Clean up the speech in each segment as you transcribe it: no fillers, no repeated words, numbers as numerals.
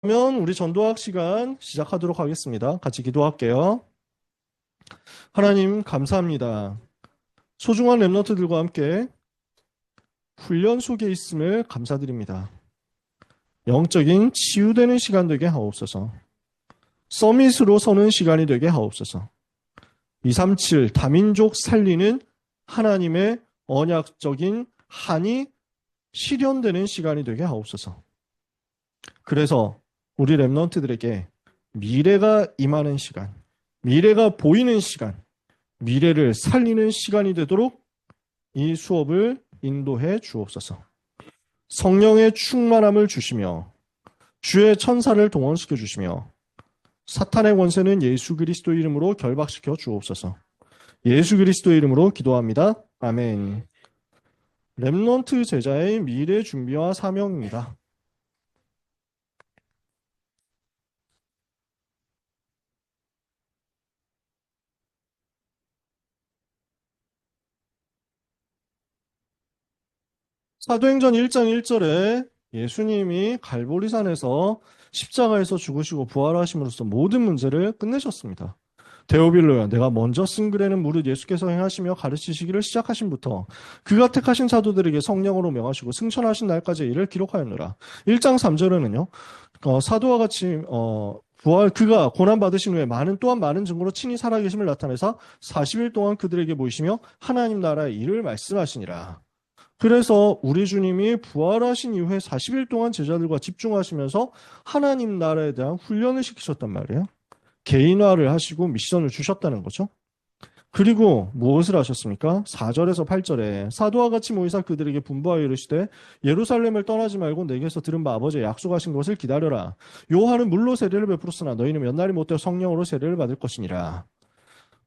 그러면 우리 전도학 시간 시작하도록 하겠습니다. 같이 기도할게요. 하나님 감사합니다. 소중한 랩런트들과 함께 훈련 속에 있음을 감사드립니다. 영적인 치유되는 시간 되게 하옵소서. 서밋으로 서는 시간이 되게 하옵소서. 237 다민족 살리는 하나님의 언약적인 한이 실현되는 시간이 되게 하옵소서. 그래서 우리 랩런트들에게 미래가 임하는 시간, 미래가 보이는 시간, 미래를 살리는 시간이 되도록 이 수업을 인도해 주옵소서. 성령의 충만함을 주시며 주의 천사를 동원시켜 주시며 사탄의 권세는 예수 그리스도 이름으로 결박시켜 주옵소서. 예수 그리스도 이름으로 기도합니다. 아멘. 랩넌트 제자의 미래 준비와 사명입니다. 사도행전 1장 1절에 예수님이 갈보리산에서 십자가에서 죽으시고 부활하심으로써 모든 문제를 끝내셨습니다. 데오빌로야, 내가 먼저 쓴 글에는 무릇 예수께서 행하시며 가르치시기를 시작하신부터 그가 택하신 사도들에게 성령으로 명하시고 승천하신 날까지 이를 기록하였노라. 1장 3절에는요. 사도와 같이 그가 고난받으신 후에 또한 많은 증거로 친히 살아계심을 나타내사 40일 동안 그들에게 보이시며 하나님 나라의 일을 말씀하시니라. 그래서 우리 주님이 부활하신 이후에 40일 동안 제자들과 집중하시면서 하나님 나라에 대한 훈련을 시키셨단 말이에요. 개인화를 하시고 미션을 주셨다는 거죠. 그리고 무엇을 하셨습니까? 4절에서 8절에 사도와 같이 모이사 그들에게 분부하여 이르시되 예루살렘을 떠나지 말고 내게서 들은 바 아버지의 약속하신 것을 기다려라. 요한은 물로 세례를 베풀었으나 너희는 몇 날이 못되어 성령으로 세례를 받을 것이니라.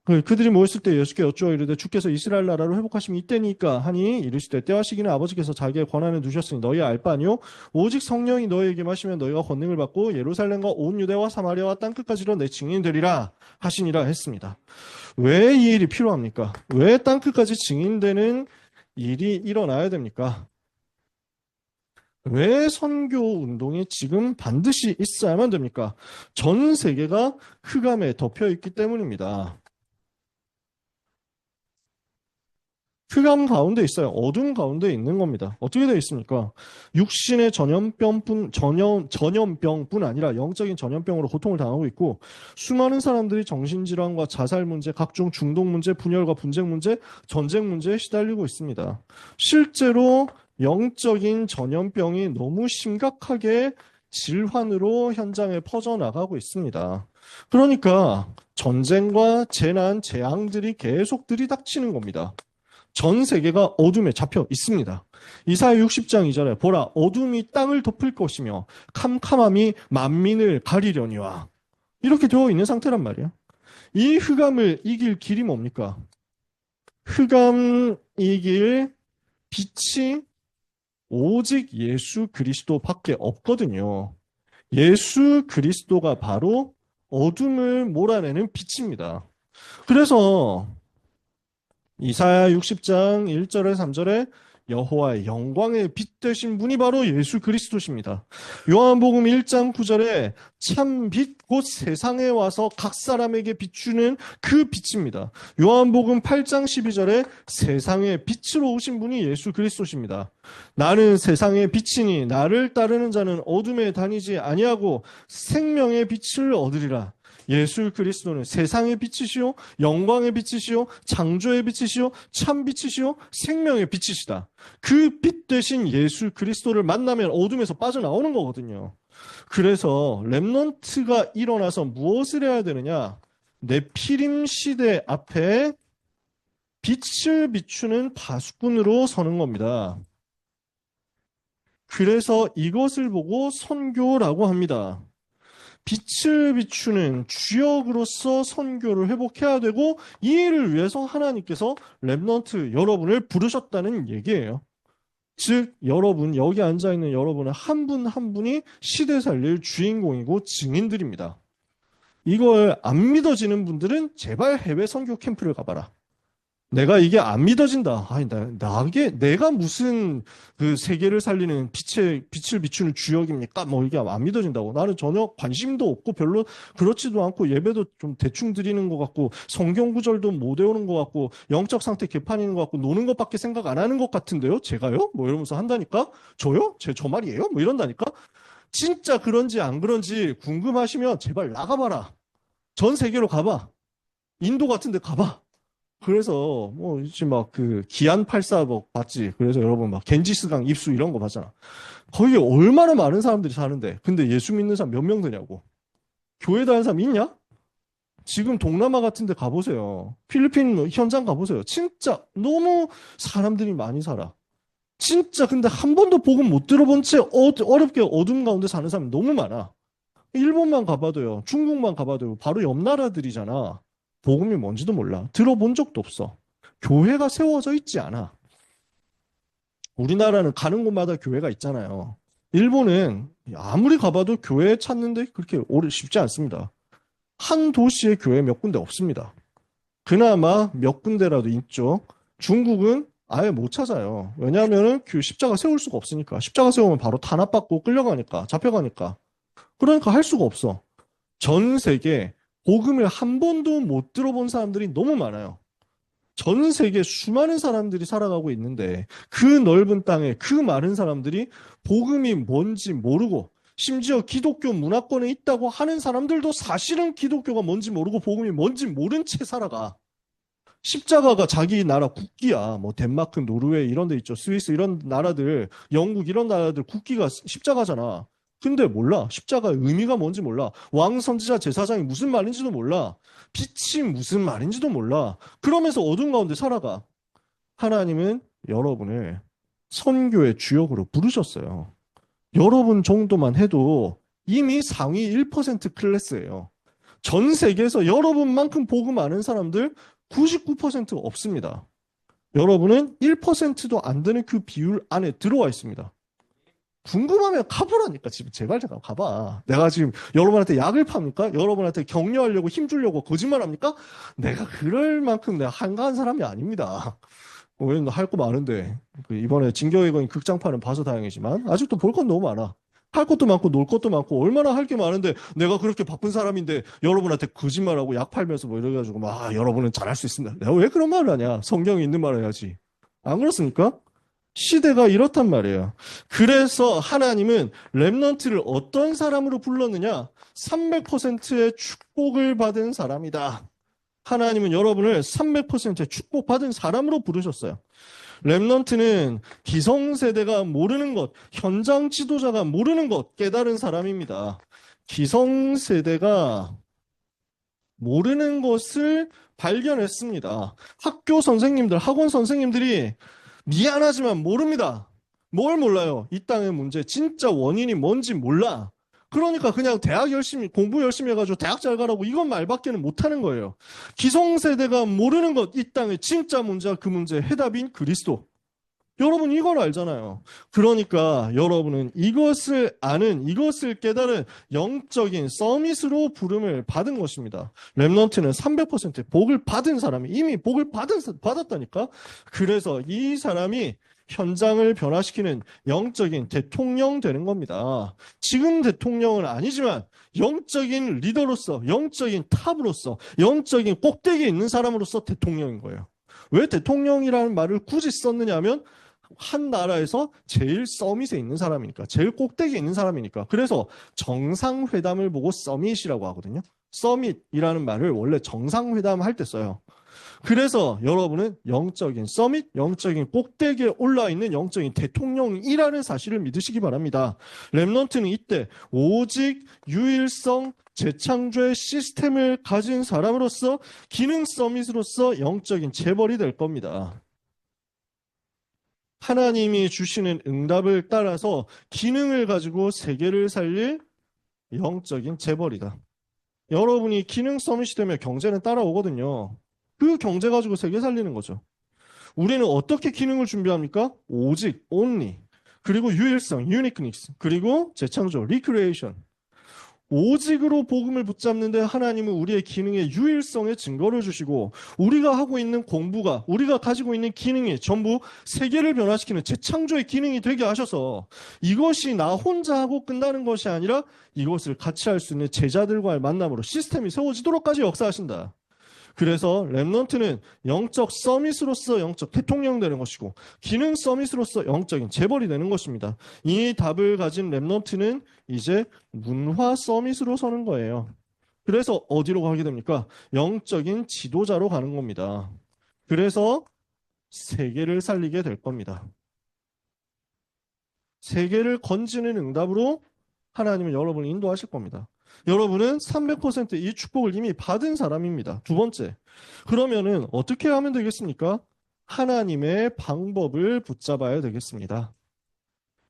그들이 모였을 때 예수께 여쭈어 이르되 주께서 이스라엘 나라로 회복하심이 이때니까 하니 이르시되 때와 시기는 아버지께서 자기의 권한을 두셨으니 너희 알 바 아니요 오직 성령이 너희에게 마시면 너희가 권능을 받고 예루살렘과 온 유대와 사마리아와 땅끝까지로 내 증인이 되리라 하시니라 했습니다. 왜 이 일이 필요합니까? 왜 땅끝까지 증인되는 일이 일어나야 됩니까? 왜 선교 운동이 지금 반드시 있어야만 됩니까? 전 세계가 흑암에 덮여 있기 때문입니다. 흑암 가운데 있어요. 어둠 가운데 있는 겁니다. 어떻게 되어 있습니까? 육신의 전염병뿐 아니라 영적인 전염병으로 고통을 당하고 있고 수많은 사람들이 정신질환과 자살 문제, 각종 중독 문제, 분열과 분쟁 문제, 전쟁 문제에 시달리고 있습니다. 실제로 영적인 전염병이 너무 심각하게 질환으로 현장에 퍼져나가고 있습니다. 그러니까 전쟁과 재난, 재앙들이 계속 들이닥치는 겁니다. 전 세계가 어둠에 잡혀 있습니다. 이사야 60장 2절에 보라 어둠이 땅을 덮을 것이며 캄캄함이 만민을 가리려니와 이렇게 되어 있는 상태란 말이에요. 이 흑암을 이길 길이 뭡니까? 흑암 이길 빛이 오직 예수 그리스도밖에 없거든요. 예수 그리스도가 바로 어둠을 몰아내는 빛입니다. 그래서 이사야 60장 1절에 3절에 여호와의 영광의 빛 되신 분이 바로 예수 그리스도십니다. 요한복음 1장 9절에 참 빛 곧 세상에 와서 각 사람에게 비추는 그 빛입니다. 요한복음 8장 12절에 세상의 빛으로 오신 분이 예수 그리스도십니다. 나는 세상의 빛이니 나를 따르는 자는 어둠에 다니지 아니하고 생명의 빛을 얻으리라. 예수 그리스도는 세상의 빛이시요 영광의 빛이시요 창조의 빛이시요 참 빛이시요 생명의 빛이시다. 그 빛 대신 예수 그리스도를 만나면 어둠에서 빠져나오는 거거든요. 그래서 렘넌트가 일어나서 무엇을 해야 되느냐? 네피림 시대 앞에 빛을 비추는 파수꾼으로 서는 겁니다. 그래서 이것을 보고 선교라고 합니다. 빛을 비추는 주역으로서 선교를 회복해야 되고 이 일을 위해서 하나님께서 렘넌트 여러분을 부르셨다는 얘기예요. 즉 여러분 여기 앉아있는 여러분은 한 분 한 분이 시대 살릴 주인공이고 증인들입니다. 이걸 안 믿어지는 분들은 제발 해외 선교 캠프를 가봐라. 내가 이게 안 믿어진다. 아니, 내가 무슨 그 세계를 살리는 빛을 비추는 주역입니까? 뭐 이게 안 믿어진다고. 나는 전혀 관심도 없고 별로 그렇지도 않고 예배도 좀 대충 드리는 것 같고 성경 구절도 못 외우는 것 같고 영적 상태 개판인 것 같고 노는 것밖에 생각 안 하는 것 같은데요? 제가요? 뭐 이러면서 한다니까? 저요? 저 말이에요? 뭐 이런다니까? 진짜 그런지 안 그런지 궁금하시면 제발 나가봐라. 전 세계로 가봐. 인도 같은 데 가봐. 그래서 뭐 이제 막 그 기안 84뭐 봤지. 그래서 여러분 막 겐지스강 입수 이런 거 봤잖아. 거기 얼마나 많은 사람들이 사는데. 근데 예수 믿는 사람 몇 명 되냐고. 교회 다니는 사람 있냐? 지금 동남아 같은 데 가보세요. 필리핀 뭐 현장 가보세요. 진짜 너무 사람들이 많이 살아. 진짜 근데 한 번도 복음 못 들어본 채 어렵게 어둠 가운데 사는 사람이 너무 많아. 일본만 가봐도요. 중국만 가봐도요. 바로 옆 나라들이잖아. 복음이 뭔지도 몰라. 들어본 적도 없어. 교회가 세워져 있지 않아. 우리나라는 가는 곳마다 교회가 있잖아요. 일본은 아무리 가봐도 교회 찾는데 그렇게 오래 쉽지 않습니다. 한 도시에 교회 몇 군데 없습니다. 그나마 몇 군데라도 있죠. 중국은 아예 못 찾아요. 왜냐하면 그 십자가 세울 수가 없으니까. 십자가 세우면 바로 탄압받고 끌려가니까, 잡혀가니까. 그러니까 할 수가 없어. 전 세계 복음을 한 번도 못 들어본 사람들이 너무 많아요. 전 세계 수많은 사람들이 살아가고 있는데 그 넓은 땅에 그 많은 사람들이 복음이 뭔지 모르고 심지어 기독교 문화권에 있다고 하는 사람들도 사실은 기독교가 뭔지 모르고 복음이 뭔지 모른 채 살아가. 십자가가 자기 나라 국기야. 뭐 덴마크, 노르웨이 이런 데 있죠. 스위스 이런 나라들, 영국 이런 나라들 국기가 십자가잖아. 근데 몰라. 십자가의 의미가 뭔지 몰라. 왕 선지자 제사장이 무슨 말인지도 몰라. 빛이 무슨 말인지도 몰라. 그러면서 어둠 가운데 살아가. 하나님은 여러분을 선교의 주역으로 부르셨어요. 여러분 정도만 해도 이미 상위 1% 클래스예요. 전 세계에서 여러분만큼 복음 아는 사람들 99% 없습니다. 여러분은 1%도 안 되는 그 비율 안에 들어와 있습니다. 궁금하면 가보라니까. 지금 제발 잠깐 가봐. 내가 지금 여러분한테 약을 팝니까? 여러분한테 격려하려고 힘주려고 거짓말합니까? 내가 그럴 만큼 내가 한가한 사람이 아닙니다. 왜냐면 할 거 많은데 이번에 진격의 거인 극장판은 봐서 다행이지만 아직도 볼 건 너무 많아. 할 것도 많고 놀 것도 많고 얼마나 할 게 많은데 내가 그렇게 바쁜 사람인데 여러분한테 거짓말하고 약 팔면서 뭐 이래가지고 막 여러분은 잘할 수 있습니다. 내가 왜 그런 말을 하냐? 성경에 있는 말을 해야지. 안 그렇습니까? 시대가 이렇단 말이에요. 그래서 하나님은 렘넌트를 어떤 사람으로 불렀느냐? 300%의 축복을 받은 사람이다. 하나님은 여러분을 300%의 축복받은 사람으로 부르셨어요. 렘넌트는 기성세대가 모르는 것, 현장 지도자가 모르는 것 깨달은 사람입니다. 기성세대가 모르는 것을 발견했습니다. 학교 선생님들, 학원 선생님들이 미안하지만 모릅니다. 뭘 몰라요? 이 땅의 문제, 진짜 원인이 뭔지 몰라. 그러니까 그냥 대학 열심히, 공부 열심히 해가지고 대학 잘 가라고 이건 말밖에는 못하는 거예요. 기성세대가 모르는 것, 이 땅의 진짜 문제와 그 문제의 해답인 그리스도. 여러분 이걸 알잖아요. 그러니까 여러분은 이것을 아는, 이것을 깨달은 영적인 서밋으로 부름을 받은 것입니다. 렘넌트는 300% 복을 받은 사람이 이미 복을 받았다니까. 그래서 이 사람이 현장을 변화시키는 영적인 대통령 되는 겁니다. 지금 대통령은 아니지만 영적인 리더로서, 영적인 탑으로서, 영적인 꼭대기에 있는 사람으로서 대통령인 거예요. 왜 대통령이라는 말을 굳이 썼느냐 하면 한 나라에서 제일 서밋에 있는 사람이니까, 제일 꼭대기에 있는 사람이니까. 그래서 정상회담을 보고 서밋이라고 하거든요. 서밋이라는 말을 원래 정상회담 할 때 써요. 그래서 여러분은 영적인 서밋, 영적인 꼭대기에 올라 있는 영적인 대통령이라는 사실을 믿으시기 바랍니다. 렘넌트는 이때 오직 유일성, 재창조의 시스템을 가진 사람으로서 기능 서밋으로서 영적인 재벌이 될 겁니다. 하나님이 주시는 응답을 따라서 기능을 가지고 세계를 살릴 영적인 재벌이다. 여러분이 기능 서밋이 되면 경제는 따라오거든요. 그 경제 가지고 세계 살리는 거죠. 우리는 어떻게 기능을 준비합니까? 오직, only. 그리고 유일성, uniqueness. 그리고 재창조, recreation. 오직으로 복음을 붙잡는데 하나님은 우리의 기능의 유일성의 증거를 주시고 우리가 하고 있는 공부가 우리가 가지고 있는 기능이 전부 세계를 변화시키는 재창조의 기능이 되게 하셔서 이것이 나 혼자 하고 끝나는 것이 아니라 이것을 같이 할 수 있는 제자들과의 만남으로 시스템이 세워지도록까지 역사하신다. 그래서 렘넌트는 영적 서밋으로서 영적 대통령 되는 것이고 기능 서밋으로서 영적인 재벌이 되는 것입니다. 이 답을 가진 렘넌트는 이제 문화 서밋으로 서는 거예요. 그래서 어디로 가게 됩니까? 영적인 지도자로 가는 겁니다. 그래서 세계를 살리게 될 겁니다. 세계를 건지는 응답으로 하나님은 여러분을 인도하실 겁니다. 여러분은 300%이 축복을 이미 받은 사람입니다. 두 번째, 그러면은 어떻게 하면 되겠습니까? 하나님의 방법을 붙잡아야 되겠습니다.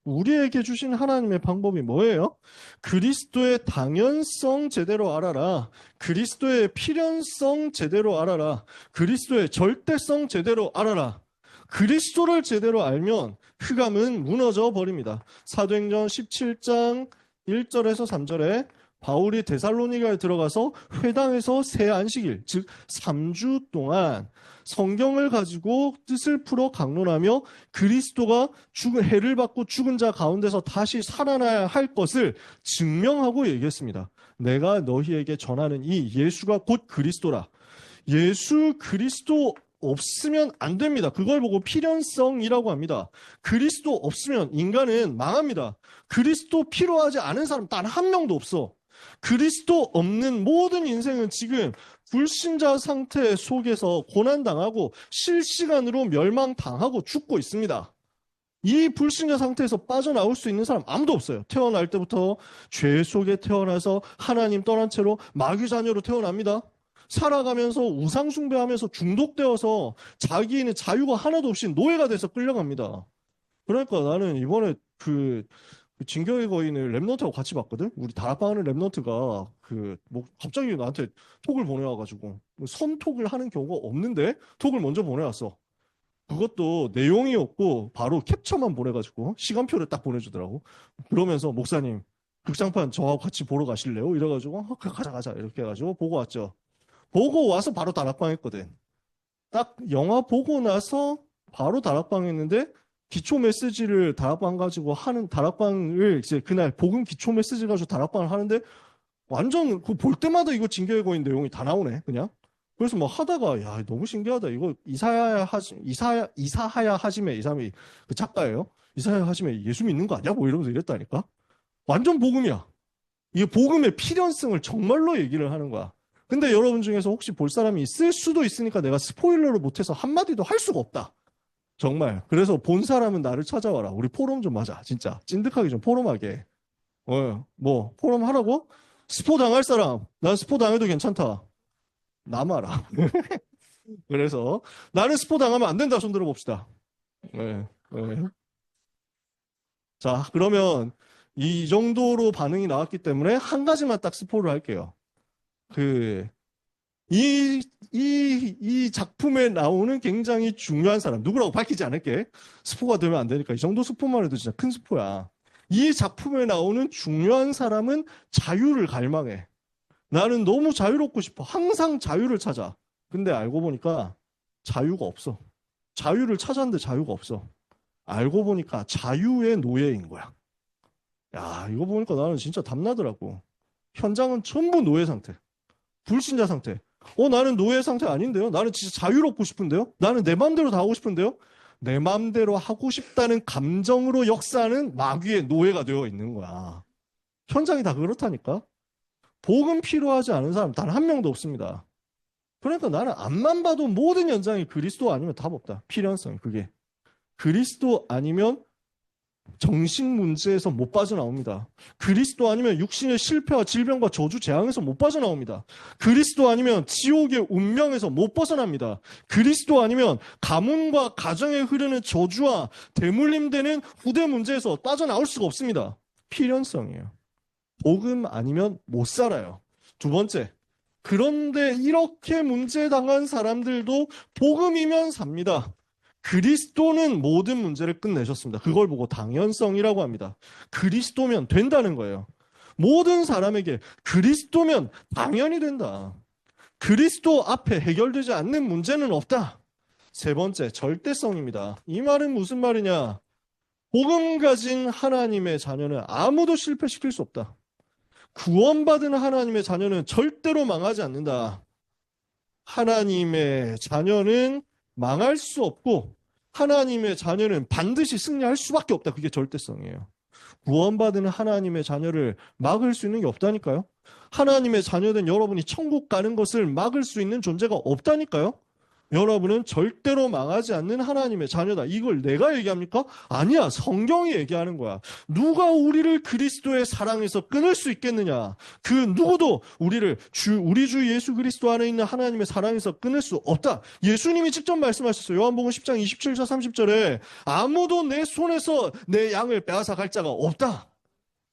우리에게 주신 하나님의 방법이 뭐예요? 그리스도의 당연성 제대로 알아라. 그리스도의 필연성 제대로 알아라. 그리스도의 절대성 제대로 알아라. 그리스도를 제대로 알면 흑암은 무너져 버립니다. 사도행전 17장 1절에서 3절에 바울이 데살로니가에 들어가서 회당에서 새 안식일, 즉 3주 동안 성경을 가지고 뜻을 풀어 강론하며 그리스도가 죽은 해를 받고 죽은 자 가운데서 다시 살아나야 할 것을 증명하고 얘기했습니다. 내가 너희에게 전하는 이 예수가 곧 그리스도라. 예수 그리스도 없으면 안 됩니다. 그걸 보고 필연성이라고 합니다. 그리스도 없으면 인간은 망합니다. 그리스도 필요하지 않은 사람 단 한 명도 없어. 그리스도 없는 모든 인생은 지금 불신자 상태 속에서 고난당하고 실시간으로 멸망당하고 죽고 있습니다. 이 불신자 상태에서 빠져나올 수 있는 사람 아무도 없어요. 태어날 때부터 죄 속에 태어나서 하나님 떠난 채로 마귀 자녀로 태어납니다. 살아가면서 우상 숭배하면서 중독되어서 자기는 자유가 하나도 없이 노예가 돼서 끌려갑니다. 그러니까 나는 이번에 그 진격의 거인을 랩넌트하고 같이 봤거든. 우리 다락방하는 랩넌트가 뭐 갑자기 나한테 톡을 보내와가지고 선톡을 하는 경우가 없는데 톡을 먼저 보내왔어. 그것도 내용이 없고 바로 캡처만 보내가지고 시간표를 딱 보내주더라고. 그러면서 목사님 극장판 저하고 같이 보러 가실래요? 이래가지고 그래, 가자 이렇게 해가지고 보고 왔죠. 보고 와서 바로 다락방 했거든. 딱 영화 보고 나서 바로 다락방 했는데 기초 메시지를 다락방 가지고 하는 다락방을 이제 그날 복음 기초 메시지 가지고 다락방을 하는데 완전 그 볼 때마다 이거 진격의 거인 내용이 다 나오네 그냥. 그래서 막 하다가 야 너무 신기하다 이거 이사하야 하지메 이 사람이 그 작가예요. 이사야 하지메 예수 믿는 거 아니야? 뭐 이러면서 이랬다니까. 완전 복음이야. 이게 복음의 필연성을 정말로 얘기를 하는 거야. 근데 여러분 중에서 혹시 볼 사람이 있을 수도 있으니까 내가 스포일러를 못해서 한마디도 할 수가 없다. 정말. 그래서 본 사람은 나를 찾아와라. 우리 포럼 좀 하자. 진짜. 찐득하게 좀 포럼하게. 뭐 포럼 하라고? 스포 당할 사람. 난 스포 당해도 괜찮다. 남아라. 그래서 나는 스포 당하면 안 된다. 손 들어봅시다. 네. 네. 자, 그러면 이 정도로 반응이 나왔기 때문에 한 가지만 딱 스포를 할게요. 이 작품에 나오는 굉장히 중요한 사람, 누구라고 밝히지 않을게. 스포가 되면 안 되니까. 이 정도 스포만 해도 진짜 큰 스포야. 이 작품에 나오는 중요한 사람은 자유를 갈망해. 나는 너무 자유롭고 싶어. 항상 자유를 찾아. 근데 알고 보니까 자유가 없어. 자유를 찾았는데 자유가 없어. 알고 보니까 자유의 노예인 거야. 야, 이거 보니까 나는 진짜 답나더라고. 현장은 전부 노예 상태. 불신자 상태. 나는 노예 상태 아닌데요? 나는 진짜 자유롭고 싶은데요? 나는 내 마음대로 다 하고 싶은데요? 내 마음대로 하고 싶다는 감정으로 역사하는 마귀의 노예가 되어 있는 거야. 현장이 다 그렇다니까? 복음 필요하지 않은 사람 단 한 명도 없습니다. 그러니까 나는 앞만 봐도 모든 현장이 그리스도 아니면 답 없다. 필연성, 그게. 그리스도 아니면 정신 문제에서 못 빠져나옵니다. 그리스도 아니면 육신의 실패와 질병과 저주 재앙에서 못 빠져나옵니다. 그리스도 아니면 지옥의 운명에서 못 벗어납니다. 그리스도 아니면 가문과 가정에 흐르는 저주와 대물림되는 후대 문제에서 빠져나올 수가 없습니다. 필연성이에요. 복음 아니면 못 살아요. 두 번째, 그런데 이렇게 문제 당한 사람들도 복음이면 삽니다. 그리스도는 모든 문제를 끝내셨습니다. 그걸 보고 당연성이라고 합니다. 그리스도면 된다는 거예요. 모든 사람에게 그리스도면 당연히 된다. 그리스도 앞에 해결되지 않는 문제는 없다. 세 번째, 절대성입니다. 이 말은 무슨 말이냐? 복음 가진 하나님의 자녀는 아무도 실패시킬 수 없다. 구원받은 하나님의 자녀는 절대로 망하지 않는다. 하나님의 자녀는 망할 수 없고 하나님의 자녀는 반드시 승리할 수밖에 없다. 그게 절대성이에요. 구원받은 하나님의 자녀를 막을 수 있는 게 없다니까요. 하나님의 자녀된 여러분이 천국 가는 것을 막을 수 있는 존재가 없다니까요. 여러분은 절대로 망하지 않는 하나님의 자녀다. 이걸 내가 얘기합니까? 아니야. 성경이 얘기하는 거야. 누가 우리를 그리스도의 사랑에서 끊을 수 있겠느냐? 그 누구도 우리를 우리 주 예수 그리스도 안에 있는 하나님의 사랑에서 끊을 수 없다. 예수님이 직접 말씀하셨어요. 요한복음 10장 27절 30절에 아무도 내 손에서 내 양을 빼앗아 갈 자가 없다.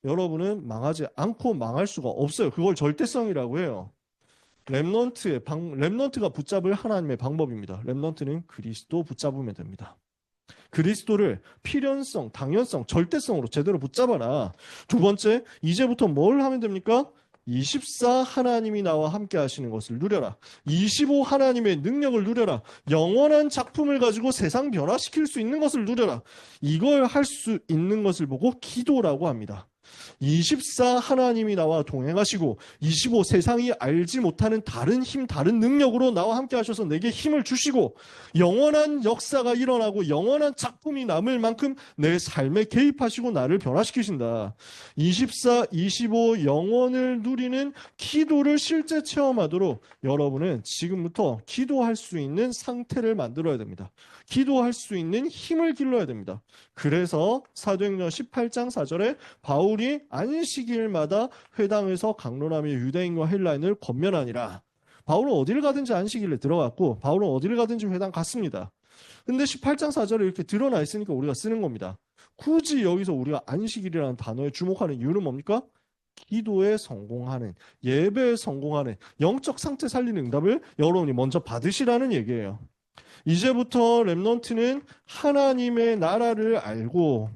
여러분은 망하지 않고 망할 수가 없어요. 그걸 절대성이라고 해요. 렘넌트가 붙잡을 하나님의 방법입니다. 렘넌트는 그리스도 붙잡으면 됩니다. 그리스도를 필연성, 당연성, 절대성으로 제대로 붙잡아라. 두 번째, 이제부터 뭘 하면 됩니까? 24 하나님이 나와 함께 하시는 것을 누려라. 25 하나님의 능력을 누려라. 영원한 작품을 가지고 세상 변화시킬 수 있는 것을 누려라. 이걸 할 수 있는 것을 보고 기도라고 합니다. 24 하나님이 나와 동행하시고 25 세상이 알지 못하는 다른 힘, 다른 능력으로 나와 함께 하셔서 내게 힘을 주시고 영원한 역사가 일어나고 영원한 작품이 남을 만큼 내 삶에 개입하시고 나를 변화시키신다. 24, 25 영원을 누리는 기도를 실제 체험하도록 여러분은 지금부터 기도할 수 있는 상태를 만들어야 됩니다. 기도할 수 있는 힘을 길러야 됩니다. 그래서 사도행전 18장 4절에 바울이 안식일마다 회당에서 강론하며 유대인과 헬라인을 권면하니라. 바울은 어디를 가든지 안식일에 들어갔고 바울은 어디를 가든지 회당 갔습니다. 근데 18장 4절에 이렇게 드러나 있으니까 우리가 쓰는 겁니다. 굳이 여기서 우리가 안식일이라는 단어에 주목하는 이유는 뭡니까? 기도에 성공하는, 예배에 성공하는, 영적 상태 살리는 응답을 여러분이 먼저 받으시라는 얘기예요. 이제부터 렘넌트는 하나님의 나라를 알고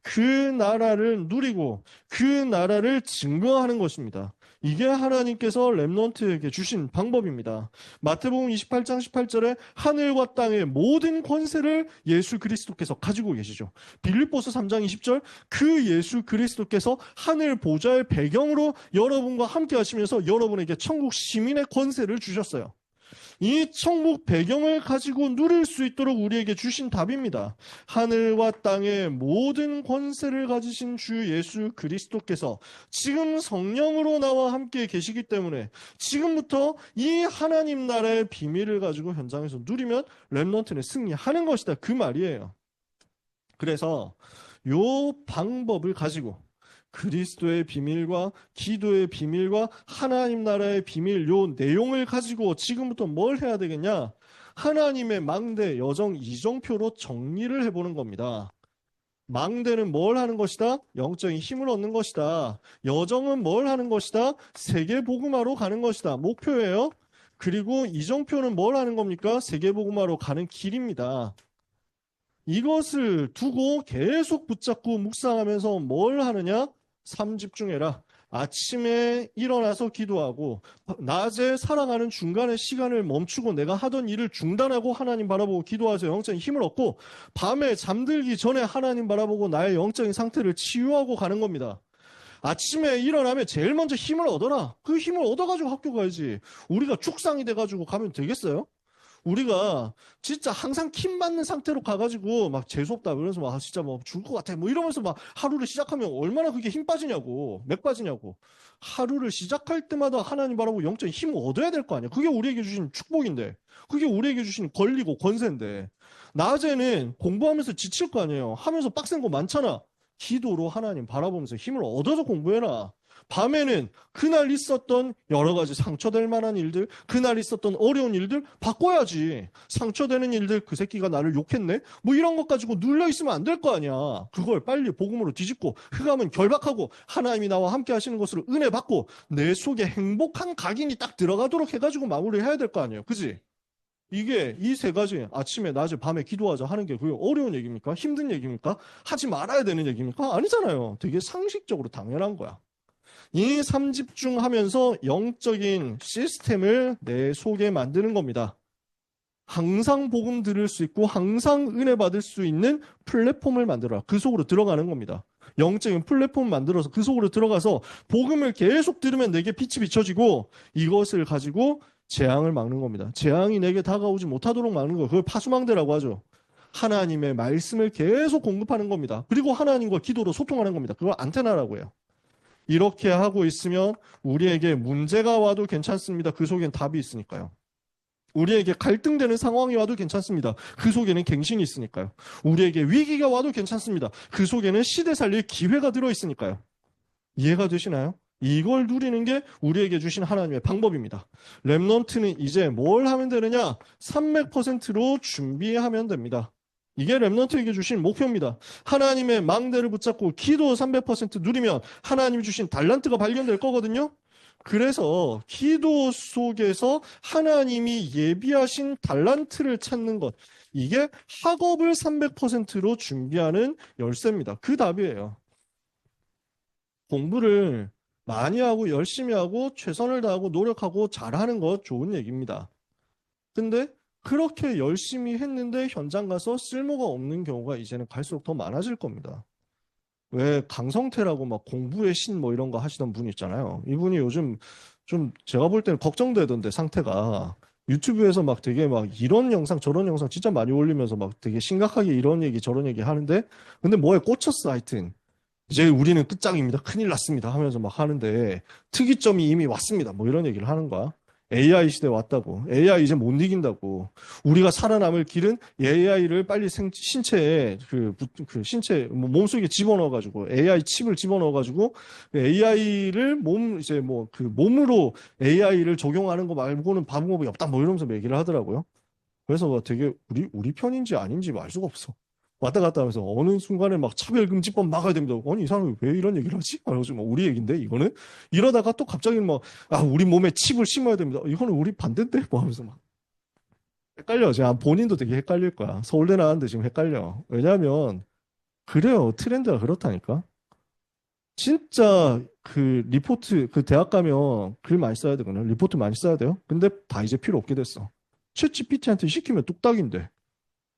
그 나라를 누리고 그 나라를 증거하는 것입니다. 이게 하나님께서 렘넌트에게 주신 방법입니다. 마태복음 28장 18절에 하늘과 땅의 모든 권세를 예수 그리스도께서 가지고 계시죠. 빌립보서 3장 20절 그 예수 그리스도께서 하늘 보좌의 배경으로 여러분과 함께 하시면서 여러분에게 천국 시민의 권세를 주셨어요. 이 천국 배경을 가지고 누릴 수 있도록 우리에게 주신 답입니다. 하늘과 땅의 모든 권세를 가지신 주 예수 그리스도께서 지금 성령으로 나와 함께 계시기 때문에 지금부터 이 하나님 나라의 비밀을 가지고 현장에서 누리면 렘넌트는 승리하는 것이다. 그 말이에요. 그래서 요 방법을 가지고 그리스도의 비밀과 기도의 비밀과 하나님 나라의 비밀 요 내용을 가지고 지금부터 뭘 해야 되겠냐? 하나님의 망대 여정 이정표로 정리를 해보는 겁니다. 망대는 뭘 하는 것이다? 영적인 힘을 얻는 것이다. 여정은 뭘 하는 것이다? 세계 복음화로 가는 것이다. 목표예요. 그리고 이정표는 뭘 하는 겁니까? 세계 복음화로 가는 길입니다. 이것을 두고 계속 붙잡고 묵상하면서 뭘 하느냐? 3집중해라. 아침에 일어나서 기도하고 낮에 살아가는 중간에 시간을 멈추고 내가 하던 일을 중단하고 하나님 바라보고 기도하서 영적인 힘을 얻고 밤에 잠들기 전에 하나님 바라보고 나의 영적인 상태를 치유하고 가는 겁니다. 아침에 일어나면 제일 먼저 힘을 얻어라. 그 힘을 얻어가지고 학교 가야지. 우리가 죽상이 돼가지고 가면 되겠어요? 우리가 진짜 항상 킴 맞는 상태로 가가지고 막 재수없다 그러면서 막 진짜 뭐 죽을 것 같아 뭐 이러면서 막 하루를 시작하면 얼마나 그게 힘 빠지냐고 맥 빠지냐고. 하루를 시작할 때마다 하나님 바라보고 영적인 힘을 얻어야 될 거 아니야. 그게 우리에게 주신 축복인데 그게 우리에게 주신 권리고 권세인데 낮에는 공부하면서 지칠 거 아니에요. 하면서 빡센 거 많잖아. 기도로 하나님 바라보면서 힘을 얻어서 공부해라. 밤에는 그날 있었던 여러 가지 상처될 만한 일들, 그날 있었던 어려운 일들 바꿔야지. 상처되는 일들, 그 새끼가 나를 욕했네? 뭐 이런 것 가지고 눌려있으면 안 될 거 아니야. 그걸 빨리 복음으로 뒤집고 흑암은 결박하고 하나님이 나와 함께 하시는 것으로 은혜 받고 내 속에 행복한 각인이 딱 들어가도록 해가지고 마무리해야 될 거 아니에요. 그지? 이게 이 세 가지 아침에 낮에 밤에 기도하자 하는 게 그게 어려운 얘기입니까? 힘든 얘기입니까? 하지 말아야 되는 얘기입니까? 아니잖아요. 되게 상식적으로 당연한 거야. 이 삼집중하면서 영적인 시스템을 내 속에 만드는 겁니다. 항상 복음 들을 수 있고 항상 은혜 받을 수 있는 플랫폼을 만들어라. 그 속으로 들어가는 겁니다. 영적인 플랫폼을 만들어서 그 속으로 들어가서 복음을 계속 들으면 내게 빛이 비춰지고 이것을 가지고 재앙을 막는 겁니다. 재앙이 내게 다가오지 못하도록 막는 거예요. 그걸 파수망대라고 하죠. 하나님의 말씀을 계속 공급하는 겁니다. 그리고 하나님과 기도로 소통하는 겁니다. 그걸 안테나라고 해요. 이렇게 하고 있으면 우리에게 문제가 와도 괜찮습니다. 그 속엔 답이 있으니까요. 우리에게 갈등되는 상황이 와도 괜찮습니다. 그 속에는 갱신이 있으니까요. 우리에게 위기가 와도 괜찮습니다. 그 속에는 시대 살릴 기회가 들어있으니까요. 이해가 되시나요? 이걸 누리는 게 우리에게 주신 하나님의 방법입니다. 렘넌트는 이제 뭘 하면 되느냐? 300%로 준비하면 됩니다. 이게 렘넌트에게 주신 목표입니다. 하나님의 망대를 붙잡고 기도 300% 누리면 하나님이 주신 달란트가 발견될 거거든요. 그래서 기도 속에서 하나님이 예비하신 달란트를 찾는 것. 이게 학업을 300%로 준비하는 열쇠입니다. 그 답이에요. 공부를 많이 하고 열심히 하고 최선을 다하고 노력하고 잘하는 것 좋은 얘기입니다. 근데 그렇게 열심히 했는데 현장 가서 쓸모가 없는 경우가 이제는 갈수록 더 많아질 겁니다. 왜 강성태라고 막 공부의 신 뭐 이런 거 하시던 분 있잖아요. 이분이 요즘 좀 제가 볼 때는 걱정되던데 상태가 유튜브에서 막 되게 막 이런 영상 저런 영상 진짜 많이 올리면서 막 되게 심각하게 이런 얘기 저런 얘기 하는데 근데 뭐에 꽂혔어 하여튼. 이제 우리는 끝장입니다. 큰일 났습니다. 하면서 막 하는데 특이점이 이미 왔습니다. 뭐 이런 얘기를 하는 거야. AI 시대 왔다고. AI 이제 못 이긴다고. 우리가 살아남을 길은 AI를 빨리 신체에 신체 몸속에 집어넣어가지고 AI 칩을 집어넣어가지고 AI를 이제 뭐 그 몸으로 AI를 적용하는 거 말고는 방법이 없다. 뭐 이러면서 얘기를 하더라고요. 그래서 되게 우리 편인지 아닌지 알 수가 없어. 왔다 갔다 하면서 어느 순간에 막 차별금지법 막아야 됩니다. 아니, 이 사람이 왜 이런 얘기를 하지? 그래서 뭐 우리 얘기인데, 이거는? 이러다가 또 갑자기 막, 우리 몸에 칩을 심어야 됩니다. 이거는 우리 반대인데? 뭐 하면서 막. 헷갈려. 제가 본인도 되게 헷갈릴 거야. 서울대 나왔는데 지금 헷갈려. 왜냐하면, 그래요. 트렌드가 그렇다니까. 진짜 그 리포트, 그 대학 가면 글 많이 써야 되거든요. 리포트 많이 써야 돼요. 근데 다 이제 필요 없게 됐어. 챗 GPT한테 시키면 뚝딱인데.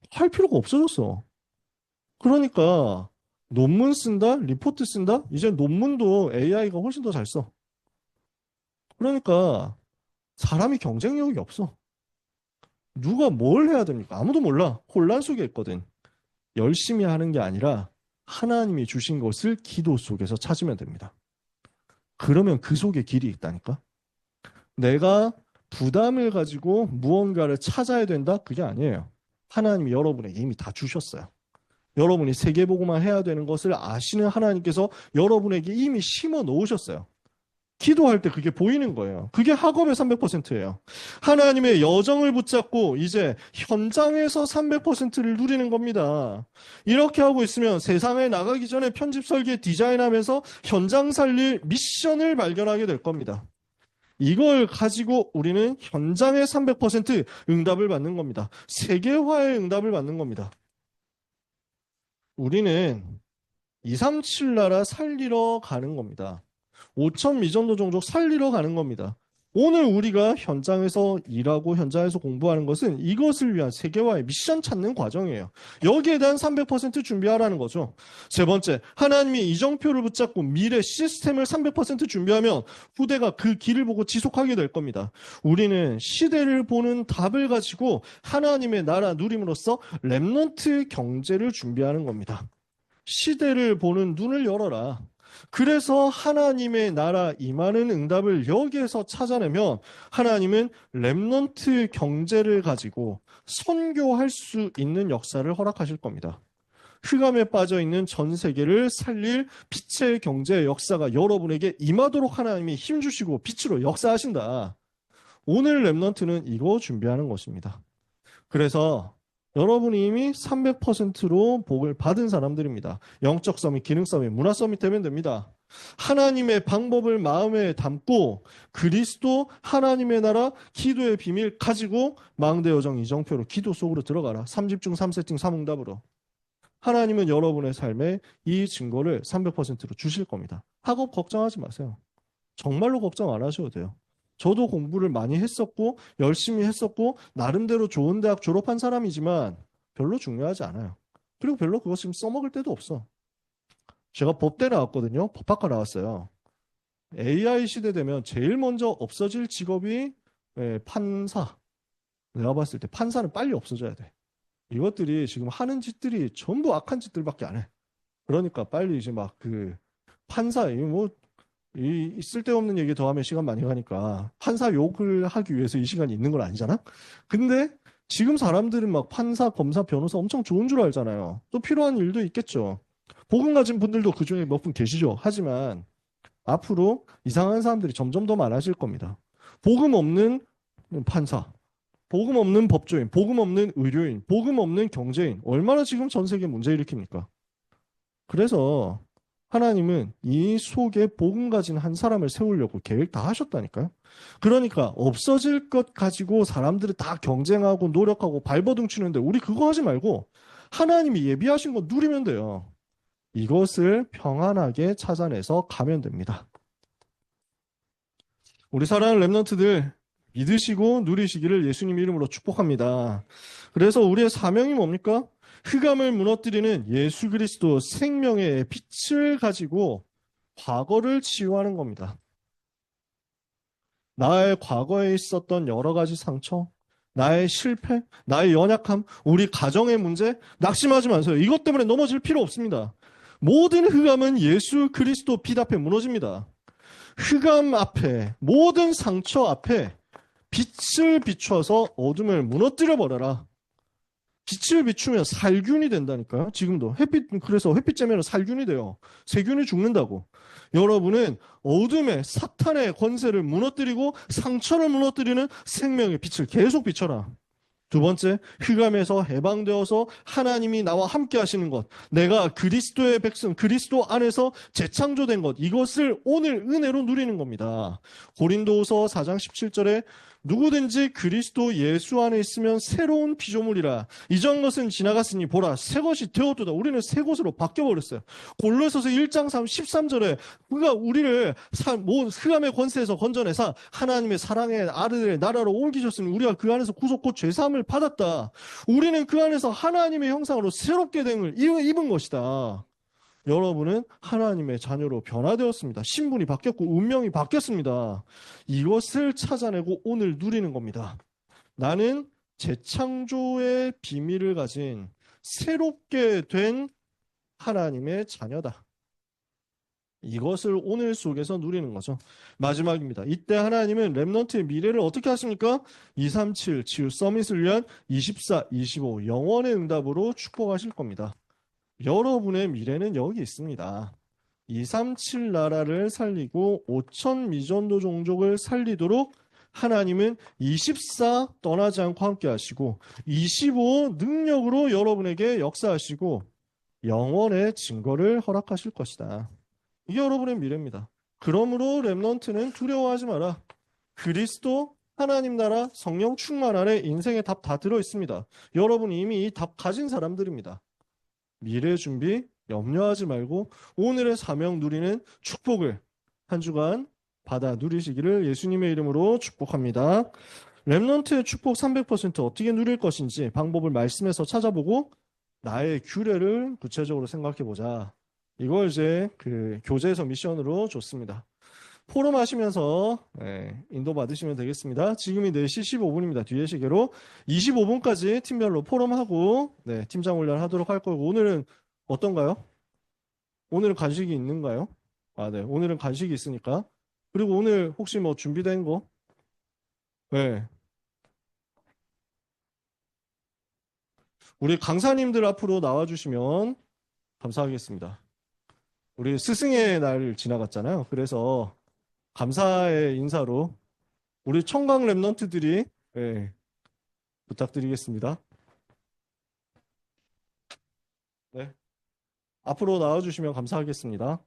할 필요가 없어졌어. 그러니까 논문 쓴다? 리포트 쓴다? 이제 논문도 AI가 훨씬 더 잘 써. 그러니까 사람이 경쟁력이 없어. 누가 뭘 해야 됩니까? 아무도 몰라. 혼란 속에 있거든. 열심히 하는 게 아니라 하나님이 주신 것을 기도 속에서 찾으면 됩니다. 그러면 그 속에 길이 있다니까. 내가 부담을 가지고 무언가를 찾아야 된다? 그게 아니에요. 하나님이 여러분에게 이미 다 주셨어요. 여러분이 세계보고만 해야 되는 것을 아시는 하나님께서 여러분에게 이미 심어 놓으셨어요. 기도할 때 그게 보이는 거예요. 그게 학업의 300%예요. 하나님의 여정을 붙잡고 이제 현장에서 300%를 누리는 겁니다. 이렇게 하고 있으면 세상에 나가기 전에 편집 설계 디자인하면서 현장 살릴 미션을 발견하게 될 겁니다. 이걸 가지고 우리는 현장의 300% 응답을 받는 겁니다. 세계화의 응답을 받는 겁니다. 우리는 237 나라 살리러 가는 겁니다. 5천 미전도 종족 살리러 가는 겁니다. 오늘 우리가 현장에서 일하고 현장에서 공부하는 것은 이것을 위한 세계화의 미션 찾는 과정이에요. 여기에 대한 300% 준비하라는 거죠. 세 번째, 하나님이 이정표를 붙잡고 미래 시스템을 300% 준비하면 후대가 그 길을 보고 지속하게 될 겁니다. 우리는 시대를 보는 답을 가지고 하나님의 나라 누림으로써 렘넌트 경제를 준비하는 겁니다. 시대를 보는 눈을 열어라. 그래서 하나님의 나라 임하는 응답을 여기에서 찾아내면 하나님은 렘넌트 경제를 가지고 선교할 수 있는 역사를 허락하실 겁니다. 흑암에 빠져 있는 전 세계를 살릴 빛의 경제의 역사가 여러분에게 임하도록 하나님이 힘주시고 빛으로 역사하신다. 오늘 렘넌트는 이거 준비하는 것입니다. 그래서 여러분이 이미 300%로 복을 받은 사람들입니다. 영적 서밋, 기능 서밋, 문화 서밋 되면 됩니다. 하나님의 방법을 마음에 담고 그리스도 하나님의 나라 기도의 비밀 가지고 망대 여정 이정표로 기도 속으로 들어가라. 3집중 3세팅 3응답으로. 하나님은 여러분의 삶에 이 증거를 300%로 주실 겁니다. 학업 걱정하지 마세요. 정말로 걱정 안 하셔도 돼요. 저도 공부를 많이 했었고, 열심히 했었고, 나름대로 좋은 대학 졸업한 사람이지만 별로 중요하지 않아요. 그리고 별로 그거 지금 써먹을 데도 없어. 제가 법대 나왔거든요. 법학과 나왔어요. AI 시대 되면 제일 먼저 없어질 직업이 판사. 내가 봤을 때 판사는 빨리 없어져야 돼. 이것들이 지금 하는 짓들이 전부 악한 짓들밖에 안 해. 그러니까 빨리 이제 막 그 판사, 이 쓸데없는 얘기 더 하면 시간 많이 가니까 판사 욕을 하기 위해서 이 시간이 있는 건 아니잖아? 근데 지금 사람들은 막 판사, 검사, 변호사 엄청 좋은 줄 알잖아요. 또 필요한 일도 있겠죠. 복음 가진 분들도 그 중에 몇 분 계시죠. 하지만 앞으로 이상한 사람들이 점점 더 많아질 겁니다. 복음 없는 판사, 복음 없는 법조인, 복음 없는 의료인, 복음 없는 경제인, 얼마나 지금 전 세계 문제 일으킵니까? 그래서 하나님은 이 속에 복음 가진 한 사람을 세우려고 계획 다 하셨다니까요. 그러니까 없어질 것 가지고 사람들이 다 경쟁하고 노력하고 발버둥 치는데 우리 그거 하지 말고 하나님이 예비하신 거 누리면 돼요. 이것을 평안하게 찾아내서 가면 됩니다. 우리 사랑하는 랩런트들 믿으시고 누리시기를 예수님 이름으로 축복합니다. 그래서 우리의 사명이 뭡니까? 흑암을 무너뜨리는 예수 그리스도 생명의 빛을 가지고 과거를 치유하는 겁니다. 나의 과거에 있었던 여러 가지 상처, 나의 실패, 나의 연약함, 우리 가정의 문제, 낙심하지 마세요. 이것 때문에 넘어질 필요 없습니다. 모든 흑암은 예수 그리스도 빛 앞에 무너집니다. 흑암 앞에, 모든 상처 앞에 빛을 비춰서 어둠을 무너뜨려 버려라. 빛을 비추면 살균이 된다니까요. 지금도 그래서 햇빛 쬐면 살균이 돼요. 세균이 죽는다고. 여러분은 어둠의 사탄의 권세를 무너뜨리고 상처를 무너뜨리는 생명의 빛을 계속 비춰라. 두 번째, 흑암에서 해방되어서 하나님이 나와 함께 하시는 것. 내가 그리스도의 백성, 그리스도 안에서 재창조된 것. 이것을 오늘 은혜로 누리는 겁니다. 고린도후서 4장 17절에 누구든지 그리스도 예수 안에 있으면 새로운 피조물이라. 이전 것은 지나갔으니 보라 새 것이 되었도다. 우리는 새 것으로 바뀌어 버렸어요. 골로새서 1장 13절에 그가 우리를 흑암의 권세에서 건져내사 하나님의 사랑의 아들의 나라로 옮기셨으니 우리가 그 안에서 구속 곧 죄사함을 받았다. 우리는 그 안에서 하나님의 형상으로 새롭게 됨을 입은 것이다. 여러분은 하나님의 자녀로 변화되었습니다. 신분이 바뀌었고 운명이 바뀌었습니다. 이것을 찾아내고 오늘 누리는 겁니다. 나는 재창조의 비밀을 가진 새롭게 된 하나님의 자녀다. 이것을 오늘 속에서 누리는 거죠. 마지막입니다. 이때 하나님은 렘넌트의 미래를 어떻게 하십니까? 237 치유 서밋을 위한 24, 25 영원의 응답으로 축복하실 겁니다. 여러분의 미래는 여기 있습니다. 237 나라를 살리고 5천 미전도 종족을 살리도록 하나님은 24 떠나지 않고 함께 하시고 25 능력으로 여러분에게 역사하시고 영원의 증거를 허락하실 것이다. 이게 여러분의 미래입니다. 그러므로 렘넌트는 두려워하지 마라. 그리스도 하나님 나라 성령 충만 안에 인생의 답 다 들어 있습니다. 여러분 이미 이 답 가진 사람들입니다. 미래 준비 염려하지 말고 오늘의 사명 누리는 축복을 한 주간 받아 누리시기를 예수님의 이름으로 축복합니다. 렘넌트의 축복 300% 어떻게 누릴 것인지 방법을 말씀에서 찾아보고 나의 규례를 구체적으로 생각해 보자. 이걸 이제 그 교재에서 미션으로 줬습니다. 포럼 하시면서 인도 받으시면 되겠습니다. 지금이 4시 15분입니다. 뒤에 시계로 25분까지 팀별로 포럼하고 팀장 훈련 하도록 할 거고 오늘은 어떤가요? 오늘은 간식이 있는가요? 아, 네. 오늘은 간식이 있으니까. 그리고 오늘 혹시 뭐 준비된 거? 네. 우리 강사님들 앞으로 나와주시면 감사하겠습니다. 우리 스승의 날 지나갔잖아요. 그래서 감사의 인사로 우리 청강 랩런트들이 부탁드리겠습니다. 네. 앞으로 나와주시면 감사하겠습니다.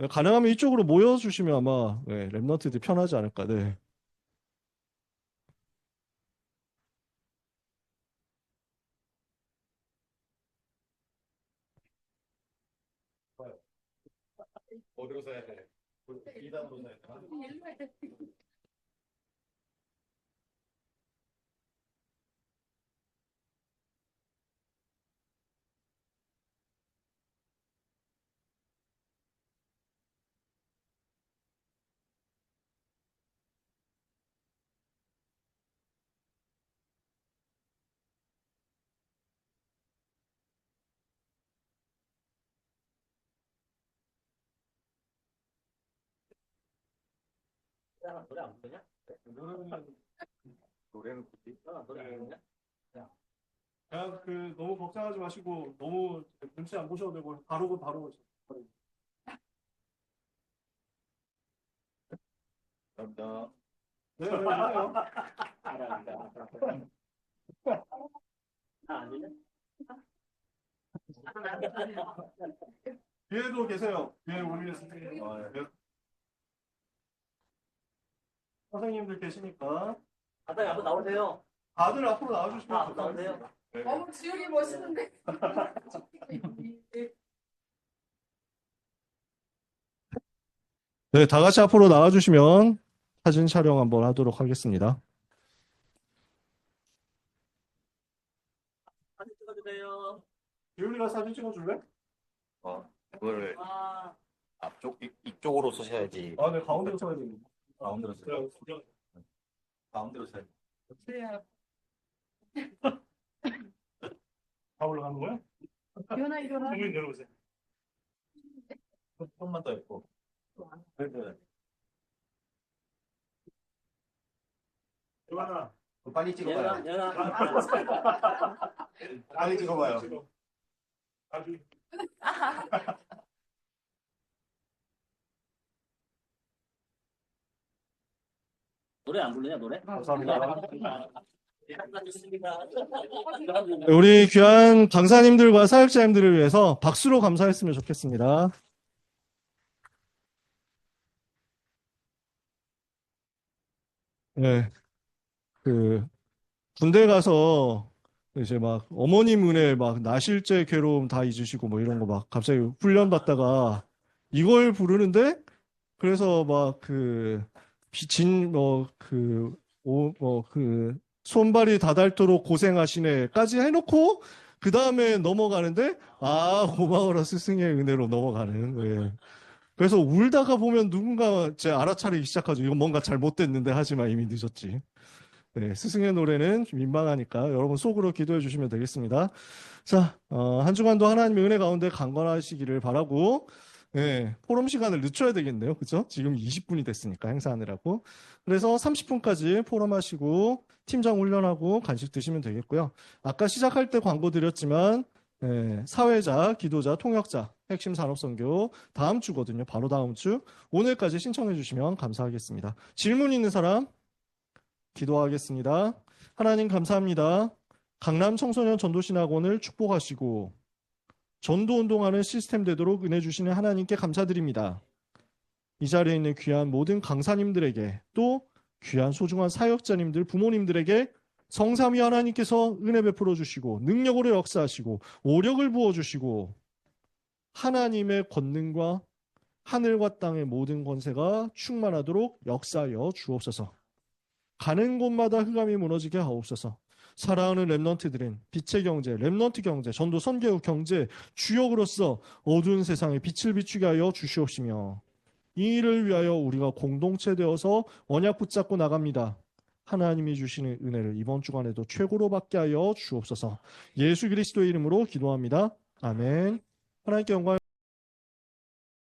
가능하면 이쪽으로 모여주시면 아마 랩런트들이 편하지 않을까. 네. 어디로 써야 돼? 2단으로 써야 되나? 노래 안 부르냐? 노래는 굳이? 노래 안 부르냐? 그냥 너무 걱정하지 마시고 너무 눈치 안 보셔도 되고 바로 감사합니다. 네, 해요. 안 되냐? 뒤에도 계세요. 뒤에 우리 선생님. 네. 선생님들 계시니까 아까 한번 나오세요. 다들 앞으로 나와주시면 한번 나오세요. 어머 지율이 멋있는데. 네, 다 같이 앞으로 나와주시면 사진 촬영 한번 하도록 하겠습니다. 사진 찍어주세요. 지율이가 사진 찍어줄래? 그거를 아, 이쪽으로 쓰셔야지. 네, 가운데로 서야 되는 가운데로 쓰세요. 가운데로 써야지. 다 올라가는 거야? 일어나 일어나. 선생님 내려오세요. 조금만 더 했고. 네. 일어나. 빨리 찍어봐요. 연아. 빨리 찍어봐요. 아주 노래 안 부르냐, 노래? 감사합니다. 좋습니다. 우리 귀한 강사님들과 사역자님들을 위해서 박수로 감사했으면 좋겠습니다. 네, 군대 가서 이제 막 어머님 은혜 막 나실제 괴로움 다 잊으시고 뭐 이런 거 막 갑자기 훈련 받다가 이걸 부르는데 그래서 막 손발이 다닳도록 고생하시네까지 해놓고 그 다음에 넘어가는데 고마워라 스승의 은혜로 넘어가는. 예. 그래서 울다가 보면 누군가 이제 알아차리기 시작하죠. 이거 뭔가 잘못됐는데 하지만 이미 늦었지. 네, 스승의 노래는 좀 민망하니까 여러분 속으로 기도해 주시면 되겠습니다. 자, 한 주간도 하나님의 은혜 가운데 강건하시기를 바라고, 네, 포럼 시간을 늦춰야 되겠네요. 그죠? 지금 20분이 됐으니까 행사하느라고. 그래서 30분까지 포럼 하시고, 팀장 훈련하고 간식 드시면 되겠고요. 아까 시작할 때 광고 드렸지만, 네, 사회자, 기도자, 통역자, 핵심 산업선교 다음 주거든요. 바로 다음 주. 오늘까지 신청해 주시면 감사하겠습니다. 질문 있는 사람? 기도하겠습니다. 하나님 감사합니다. 강남 청소년 전도신학원을 축복하시고 전도운동하는 시스템 되도록 은혜 주시는 하나님께 감사드립니다. 이 자리에 있는 귀한 모든 강사님들에게 또 귀한 소중한 사역자님들, 부모님들에게 성삼위 하나님께서 은혜 베풀어 주시고 능력으로 역사하시고 오력을 부어주시고 하나님의 권능과 하늘과 땅의 모든 권세가 충만하도록 역사하여 주옵소서. 가는 곳마다 흑암이 무너지게 하옵소서. 사랑하는 렘넌트들은 빛의 경제, 렘넌트 경제, 전도 선교 경제 주역으로서 어두운 세상에 빛을 비추게 하여 주시옵시며 이 일을 위하여 우리가 공동체 되어서 언약 붙잡고 나갑니다. 하나님이 주시는 은혜를 이번 주간에도 최고로 받게 하여 주옵소서. 예수 그리스도의 이름으로 기도합니다. 아멘. 하나님께 영광